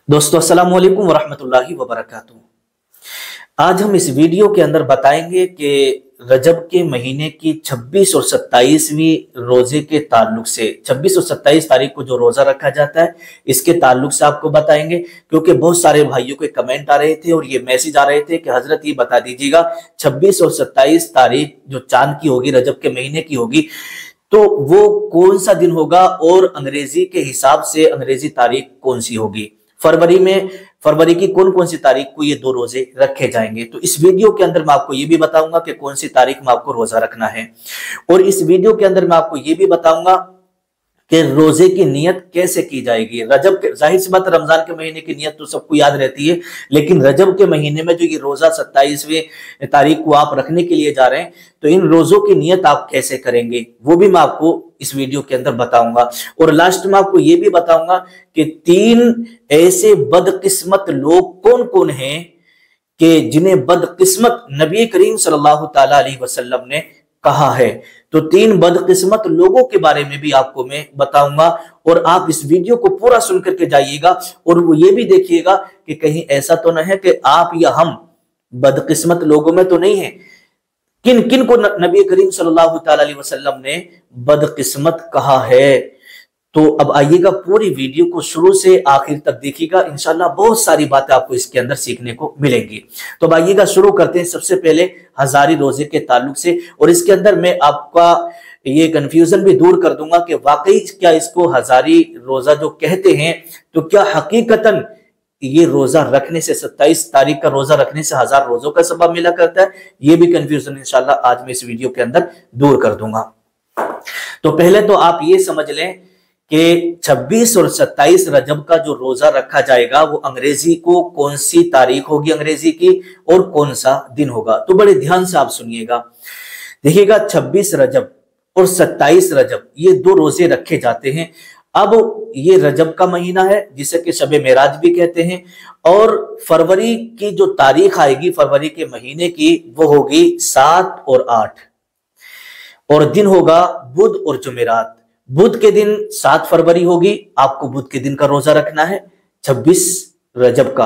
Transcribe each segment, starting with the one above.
दोस्तों अस्सलाम वालेकुम वरहमतुल्लाहि वबरकातुहू। आज हम इस वीडियो के अंदर बताएंगे कि रजब के महीने की 26 और 27वीं रोजे के ताल्लुक से 26 और 27 तारीख को जो रोजा रखा जाता है इसके ताल्लुक से आपको बताएंगे, क्योंकि बहुत सारे भाइयों के कमेंट आ रहे थे और ये मैसेज आ रहे थे कि हजरत ये बता दीजिएगा 26 और 27 तारीख जो चांद की होगी, रजब के महीने की होगी, तो वो कौन सा दिन होगा और अंग्रेजी के हिसाब से अंग्रेजी तारीख कौन सी होगी, फरवरी की कौन कौन सी तारीख को ये दो रोजे रखे जाएंगे। तो इस वीडियो के अंदर मैं आपको ये भी बताऊंगा कि कौन सी तारीख में आपको रोजा रखना है, और इस वीडियो के अंदर मैं आपको ये भी बताऊंगा कि रोजे की नियत कैसे की जाएगी। रजब के, जाहिर सी बात रमजान के महीने की नियत तो सबको याद रहती है, लेकिन रजब के महीने में जो ये रोजा 27वें तारीख को आप रखने के लिए जा रहे हैं, तो इन रोजों की नियत आप कैसे करेंगे वो भी मैं आपको इस वीडियो के अंदर बताऊंगा। और लास्ट में आपको ये भी बताऊंगा कि 3 ऐसे बदकिस्मत लोग कौन कौन हैं कि जिन्हें बदकिस्मत नबी करीम सल्लल्लाहु ताला अलैहि वसल्लम ने कहा है। तो 3 बदकिस्मत लोगों के बारे में भी आपको मैं बताऊंगा, और आप इस वीडियो को पूरा सुन करके जाइएगा और वो ये भी देखिएगा कि कहीं ऐसा तो न है कि आप या हम बदकिस्मत लोगों में तो नहीं है। किन किन को नबी करीम सल्लल्लाहु ताला अलैहि वसल्लम ने बदकिस्मत कहा है। तो अब आइएगा, पूरी वीडियो को शुरू से आखिर तक देखिएगा, इंशाल्लाह बहुत सारी बातें आपको इसके अंदर सीखने को मिलेंगी। तो अब आइएगा शुरू करते हैं सबसे पहले हजारी रोजे के ताल्लुक से, और इसके अंदर मैं आपका ये कंफ्यूजन भी दूर कर दूंगा कि वाकई क्या इसको हजारी रोजा जो कहते हैं, तो क्या हकीकतन ये रोजा रखने से 27 तारीख का रोजा रखने से 1000 रोजों का सवाब मिला करता है। ये भी कंफ्यूजन इंशाल्लाह आज मैं इस वीडियो के अंदर दूर कर दूंगा। तो पहले तो आप ये समझ लें कि 26 और 27 रजब का जो रोजा रखा जाएगा वो अंग्रेजी को कौन सी तारीख होगी अंग्रेजी की, और कौन सा दिन होगा। तो बड़े ध्यान से आप सुनिएगा, देखिएगा 26 रजब और 27 रजब ये 2 रोजे रखे जाते हैं। अब ये रजब का महीना है जिसे कि शबे मेराज भी कहते हैं, और फरवरी की जो तारीख आएगी फरवरी के महीने की वो होगी 7 और 8, और दिन होगा बुध और जुमेरात। बुध के दिन 7 फरवरी होगी, आपको बुध के दिन का रोजा रखना है 26 रजब का,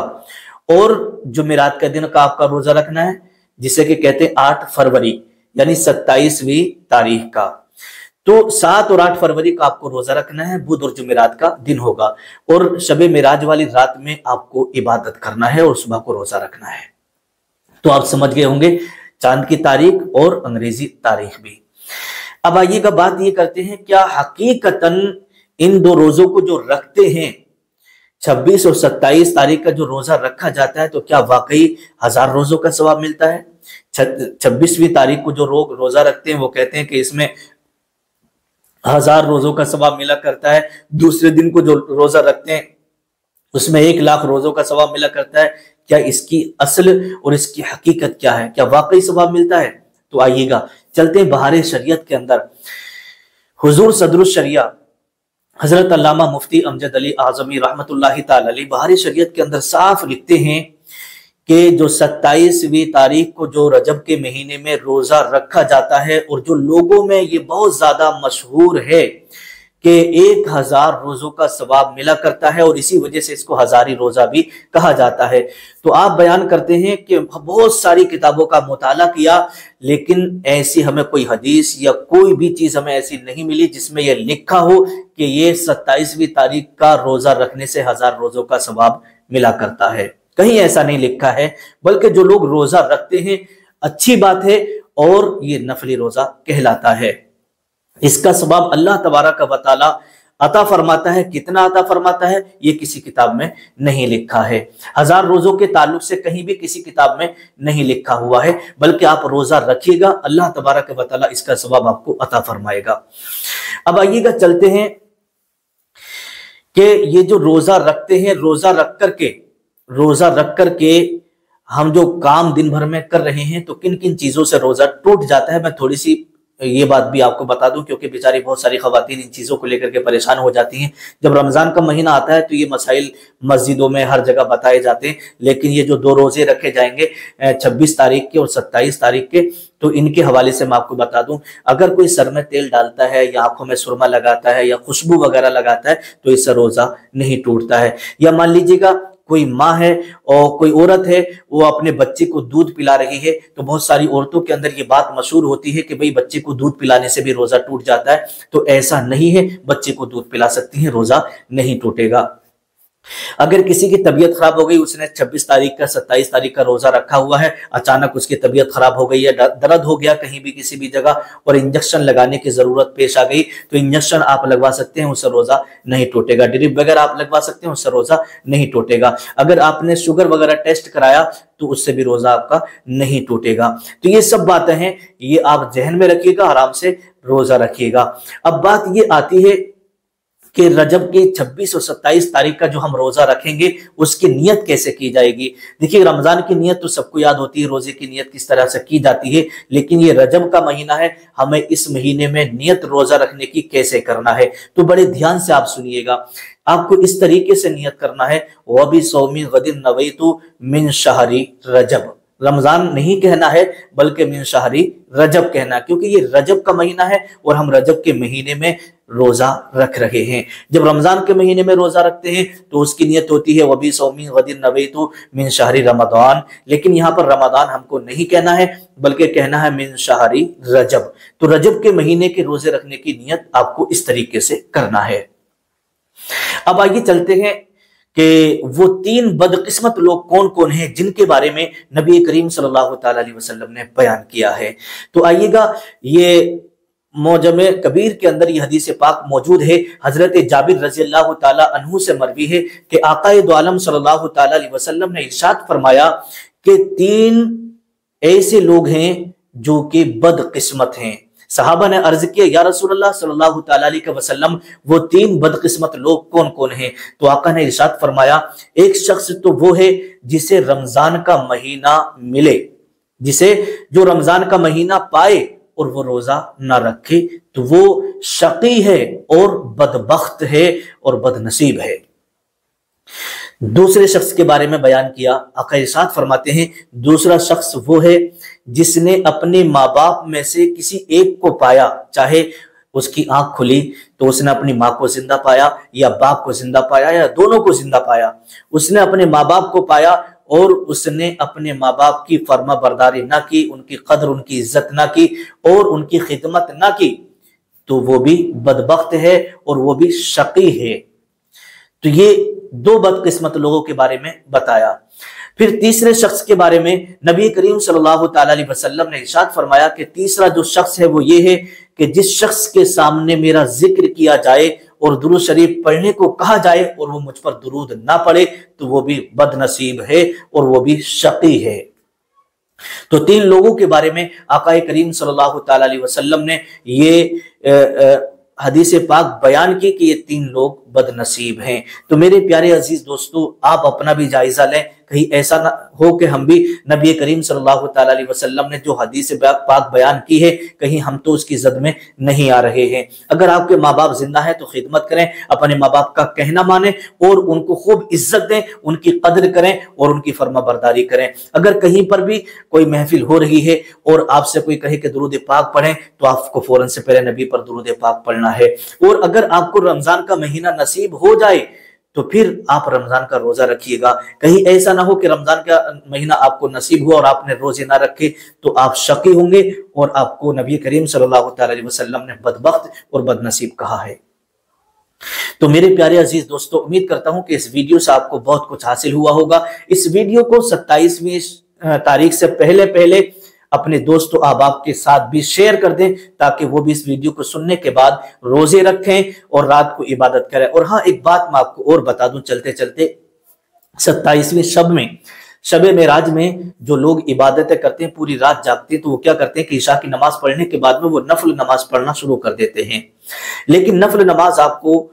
और जुमेरात के दिन का आपका रोजा रखना है जिसे कि कहते हैं 8 फरवरी यानी 27वीं तारीख का। तो 7 और 8 फरवरी का आपको रोजा रखना है, बुध और जुमेरात का दिन होगा, और शबे मेराज वाली रात में आपको इबादत करना है और सुबह को रोजा रखना है। तो आप समझ गए होंगे चांद की तारीख और अंग्रेजी तारीख भी। अब आइएगा बात ये करते हैं, क्या हकीकतन इन 2 रोजों को जो रखते हैं 26 और 27 तारीख का जो रोजा रखा जाता है, तो क्या वाकई 1000 रोजों का सवाब मिलता है। 26वीं तारीख को जो लोग रोजा रखते हैं वो कहते हैं कि इसमें 1000 रोजों का सवाब मिला करता है। दूसरे दिन को जो रोजा रखते हैं उसमें 1 लाख रोजों का सवाब मिला करता है। क्या इसकी असल और इसकी हकीकत क्या है, क्या वाकई सवाब मिलता है। तो आइएगा चलते हैं बहारे शरीयत के अंदर। हुजूर सदरुस शरिया हजरत अल्लामा मुफ्ती अमजद अली आजमी रहमतुल्लाहि ताला अलैह बहारे शरीयत के अंदर साफ लिखते हैं कि जो 27वीं तारीख को जो रजब के महीने में रोजा रखा जाता है, और जो लोगों में ये बहुत ज्यादा मशहूर है कि 1000 रोजों का सवाब मिला करता है, और इसी वजह से इसको हजारी रोजा भी कहा जाता है। तो आप बयान करते हैं कि बहुत सारी किताबों का मुताला किया, लेकिन ऐसी हमें कोई हदीस या कोई भी चीज हमें ऐसी नहीं मिली जिसमें यह लिखा हो कि ये 27वीं तारीख का रोजा रखने से 1000 रोजों का सवाब मिला करता है। कहीं ऐसा नहीं लिखा है, बल्कि जो लोग रोजा रखते हैं अच्छी बात है, और ये नफली रोजा कहलाता है। इसका सवाब अल्लाह तबारक व तआला अता फरमाता है। कितना अता फरमाता है ये किसी किताब में नहीं लिखा है। 1000 रोजों के ताल्लुक से कहीं भी किसी किताब में नहीं लिखा हुआ है, बल्कि आप रोजा रखिएगा, अल्लाह तबारक व तआला इसका सवाब आपको अता फरमाएगा। अब आइएगा चलते हैं कि ये जो रोजा रखते हैं, रोजा रख करके हम जो काम दिन भर में कर रहे हैं, तो किन किन चीजों से रोजा टूट जाता है, मैं थोड़ी सी ये बात भी आपको बता दूं, क्योंकि बेचारी बहुत सारी खवातीन इन चीजों को लेकर के परेशान हो जाती हैं। जब रमजान का महीना आता है तो ये मसाइल मस्जिदों में हर जगह बताए जाते हैं, लेकिन ये जो 2 रोजे रखे जाएंगे 26 तारीख के और 27 तारीख के, तो इनके हवाले से मैं आपको बता दूं, अगर कोई सर में तेल डालता है या आंखों में सुरमा लगाता है या खुशबू वगैरह लगाता है तो इससे रोजा नहीं टूटता है। या मान लीजिएगा کوئی ماں ہے اور کوئی عورت ہے وہ اپنے بچے کو دودھ پلا رہی ہے تو بہت ساری عورتوں کے اندر یہ بات مشہور ہوتی ہے کہ بھئی بچے کو دودھ پلانے سے بھی روزہ ٹوٹ جاتا ہے، تو ایسا نہیں ہے، بچے کو دودھ پلا سکتی ہیں، روزہ نہیں ٹوٹے گا۔ اگر کسی کی طبیعت خراب ہو گئی، اس نے 26 تاریخ کا 27 تاریخ کا روزہ رکھا ہوا ہے، اچانک اس کی طبیعت خراب ہو گئی ہے، درد ہو گیا کہیں بھی کسی بھی جگہ اور انجیکشن لگانے کی ضرورت پیش آ گئی، تو انجیکشن آپ لگوا سکتے ہیں، اس سے روزہ نہیں ٹوٹے گا۔ ڈرپ وغیرہ آپ لگوا سکتے ہیں، اس سے روزہ نہیں ٹوٹے گا۔ اگر آپ نے شوگر وغیرہ ٹیسٹ کرایا تو اس سے بھی روزہ آپ کا نہیں ٹوٹے گا۔ تو یہ سب باتیں ہیں، یہ آپ ذہن میں رکھیے گا، آرام سے روزہ رکھیے گا۔ اب بات یہ آتی ہے کہ رجب کی 26 اور 27 تاریخ کا جو ہم روزہ رکھیں گے اس کی نیت کیسے کی جائے گی۔ دیکھیے رمضان کی نیت تو سب کو یاد ہوتی ہے، روزے کی نیت کس طرح سے کی جاتی ہے، لیکن یہ رجب کا مہینہ ہے، ہمیں اس مہینے میں نیت روزہ رکھنے کی کیسے کرنا ہے، تو بڑے دھیان سے آپ سنیے گا۔ آپ کو اس طریقے سے نیت کرنا ہے، وَبِصَوْمِ غَدٍ نَوَيْتُ مِنْ شَهْرِ رجب، رمضان نہیں کہنا ہے بلکہ من شہری رجب کہنا، کیونکہ یہ رجب کا مہینہ ہے اور ہم رجب کے مہینے میں روزہ رکھ رہے ہیں۔ جب رمضان کے مہینے میں روزہ رکھتے ہیں تو اس کی نیت ہوتی ہے وَبِصَوْمِ غَدٍ نَوَيْتُ مِنْ شَهْرِ رمضان، لیکن یہاں پر رمضان ہم کو نہیں کہنا ہے بلکہ کہنا ہے من شہری رجب۔ تو رجب کے مہینے کے روزے رکھنے کی نیت آپ کو اس طریقے سے کرنا ہے۔ اب آئیے چلتے ہیں کہ وہ 3 بدقسمت لوگ کون کون ہیں جن کے بارے میں نبی کریم صلی اللہ تعالی علیہ وسلم نے بیان کیا ہے۔ تو آئیے گا، یہ معجم کبیر کے اندر یہ حدیث پاک موجود ہے، حضرت جابر رضی اللہ تعالی عنہ سے مروی ہے کہ آقا دو عالم صلی اللہ تعالی علیہ وسلم نے ارشاد فرمایا کہ 3 ایسے لوگ ہیں جو کہ بدقسمت ہیں۔ صحابہ نے عرض کیا یا رسول اللہ صلی اللہ تعالی علیہ وسلم وہ 3 بدقسمت لوگ کون کون ہیں؟ تو آقا نے ارشاد فرمایا ایک شخص تو وہ ہے جسے رمضان کا مہینہ ملے، جسے جو رمضان کا مہینہ پائے اور وہ روزہ نہ رکھے تو وہ شقی ہے اور بدبخت ہے اور بد نصیب ہے۔ دوسرے شخص کے بارے میں بیان کیا، آقا ارشاد فرماتے ہیں دوسرا شخص وہ ہے جس نے اپنے ماں باپ میں سے کسی ایک کو پایا، چاہے اس کی آنکھ کھلی تو اس نے اپنی ماں کو زندہ پایا یا باپ کو زندہ پایا یا دونوں کو زندہ پایا، اس نے اپنے ماں باپ کو پایا اور اس نے اپنے ماں باپ کی فرما برداری نہ کی، ان کی قدر ان کی عزت نہ کی اور ان کی خدمت نہ کی، تو وہ بھی بدبخت ہے اور وہ بھی شقی ہے۔ تو یہ 2 بدقسمت لوگوں کے بارے میں بتایا۔ پھر تیسرے شخص کے بارے میں نبی کریم صلی اللہ تعالی علیہ وسلم نے ارشاد فرمایا کہ تیسرا جو شخص ہے وہ یہ ہے کہ جس شخص کے سامنے میرا ذکر کیا جائے اور درود شریف پڑھنے کو کہا جائے اور وہ مجھ پر درود نہ پڑھے تو وہ بھی بد نصیب ہے اور وہ بھی شقی ہے۔ تو 3 لوگوں کے بارے میں آقا کریم صلی اللہ تعالی علیہ وسلم نے یہ حدیث پاک بیان کی کہ یہ 3 لوگ بد نصیب ہیں۔ تو میرے پیارے عزیز دوستو، آپ اپنا بھی جائزہ لیں، کہیں ایسا نہ ہو کہ ہم بھی نبی کریم صلی اللہ تعالی علیہ وسلم نے جو حدیث پاک بیان کی ہے کہیں ہم تو اس کی زد میں نہیں آ رہے ہیں۔ اگر آپ کے ماں باپ زندہ ہیں تو خدمت کریں، اپنے ماں باپ کا کہنا مانیں اور ان کو خوب عزت دیں، ان کی قدر کریں اور ان کی فرما برداری کریں۔ اگر کہیں پر بھی کوئی محفل ہو رہی ہے اور آپ سے کوئی کہے کہ درود پاک پڑھیں تو آپ کو فوراً سے پہلے نبی پر درود پاک پڑھنا ہے۔ اور اگر آپ کو رمضان کا مہینہ نصیب ہو جائے تو پھر آپ رمضان کا روزہ رکھیے گا۔ کہیں ایسا نہ ہو کہ رمضان کا مہینہ آپ کو نصیب ہوا اور آپ نے روزے نہ رکھے تو آپ شقی ہوں گے اور آپ کو نبی کریم صلی اللہ تعالی علیہ وسلم نے بدبخت اور بد نصیب کہا ہے۔ تو میرے پیارے عزیز دوستو، امید کرتا ہوں کہ اس ویڈیو سے آپ کو بہت کچھ حاصل ہوا ہوگا۔ اس ویڈیو کو 27ویں تاریخ سے پہلے اپنے دوست و احباب کے ساتھ بھی شیئر کر دیں تاکہ وہ بھی اس ویڈیو کو سننے کے بعد روزے رکھیں اور رات کو عبادت کریں۔ اور ہاں، ایک بات میں آپ کو اور بتا دوں چلتے چلتے، 27ویں شب معراج میں جو لوگ عبادتیں کرتے ہیں، پوری رات جاگتے ہیں، تو وہ کیا کرتے ہیں کہ عشاء کی نماز پڑھنے کے بعد میں وہ نفل نماز پڑھنا شروع کر دیتے ہیں۔ لیکن نفل نماز آپ کو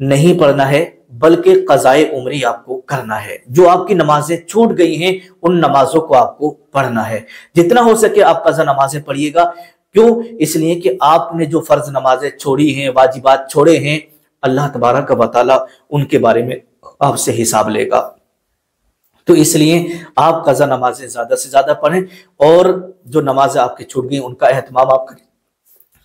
نہیں پڑھنا ہے بلکہ قضائے عمری آپ کو کرنا ہے۔ جو آپ کی نمازیں چھوٹ گئی ہیں ان نمازوں کو آپ کو پڑھنا ہے۔ جتنا ہو سکے آپ قضا نمازیں پڑھیے گا۔ کیوں؟ اس لیے کہ آپ نے جو فرض نمازیں چھوڑی ہیں، واجبات چھوڑے ہیں، اللہ تبارک و تعالیٰ ان کے بارے میں آپ سے حساب لے گا۔ تو اس لیے آپ قضا نمازیں زیادہ سے زیادہ پڑھیں اور جو نمازیں آپ کی چھوٹ گئی ان کا اہتمام آپ کریں۔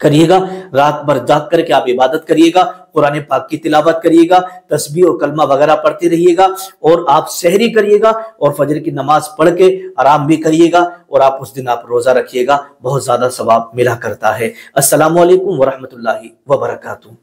करिएगा। रात भर जाग करके आप इबादत करिएगा, कुरान पाक की तिलावत करिएगा, तस्बीह और कलमा वगैरह पढ़ते रहिएगा, और आप सहरी करिएगा और फजर की नमाज पढ़ के आराम भी करिएगा, और आप उस दिन आप रोजा रखिएगा, बहुत ज्यादा सवाब मिला करता है। अस्सलामु अलैकुम वरहमतुल्लाहि वबरकातुहू।